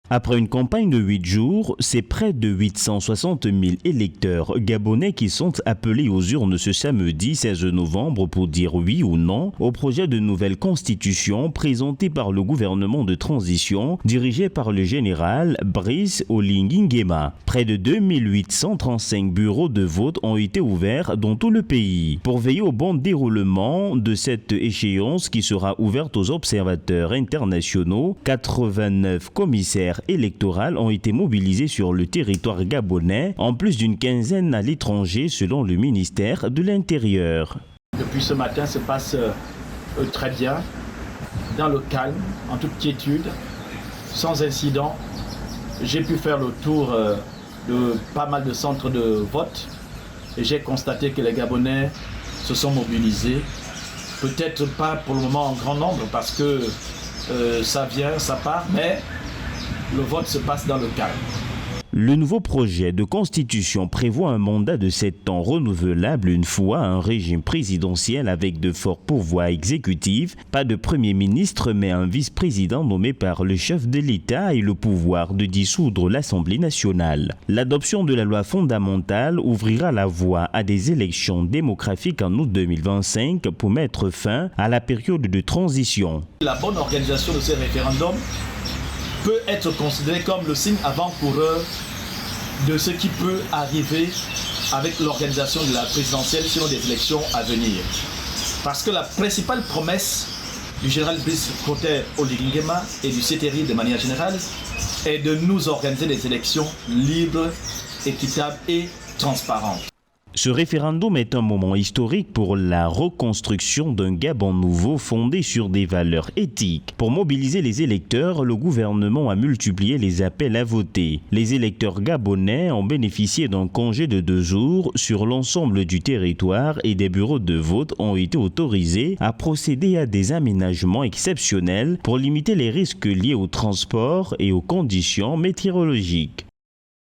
Après une campagne de 8 jours, c'est près de 860 000 électeurs gabonais qui sont appelés aux urnes ce samedi 16 novembre pour dire oui ou non au projet de nouvelle constitution présenté par le gouvernement de transition dirigé par le général Brice Oligui Nguema. Près de 2835 bureaux de vote ont été ouverts dans tout le pays. Pour veiller au bon déroulement de cette échéance qui sera ouverte aux observateurs internationaux, 89 commissaires électorales ont été mobilisés sur le territoire gabonais, en plus d'une quinzaine à l'étranger selon le ministère de l'Intérieur. Depuis ce matin, se passe très bien, dans le calme, en toute quiétude, sans incident. J'ai pu faire le tour de pas mal de centres de vote et j'ai constaté que les Gabonais se sont mobilisés. Peut-être pas pour le moment en grand nombre parce que ça vient, ça part, mais le vote se passe dans le calme. Le nouveau projet de constitution prévoit un mandat de 7 ans renouvelable une fois un régime présidentiel avec de forts pouvoirs exécutifs, pas de premier ministre mais un vice-président nommé par le chef de l'État et le pouvoir de dissoudre l'Assemblée nationale. L'adoption de la loi fondamentale ouvrira la voie à des élections démocratiques en août 2025 pour mettre fin à la période de transition. La bonne organisation de ces référendums peut être considéré comme le signe avant-coureur de ce qui peut arriver avec l'organisation de la présidentielle selon des élections à venir. Parce que la principale promesse du général Brice Oligui Nguema et du CTRI de manière générale est de nous organiser des élections libres, équitables et transparentes. Ce référendum est un moment historique pour la reconstruction d'un Gabon nouveau fondé sur des valeurs éthiques. Pour mobiliser les électeurs, le gouvernement a multiplié les appels à voter. Les électeurs gabonais ont bénéficié d'un congé de 2 jours sur l'ensemble du territoire et des bureaux de vote ont été autorisés à procéder à des aménagements exceptionnels pour limiter les risques liés au transport et aux conditions météorologiques.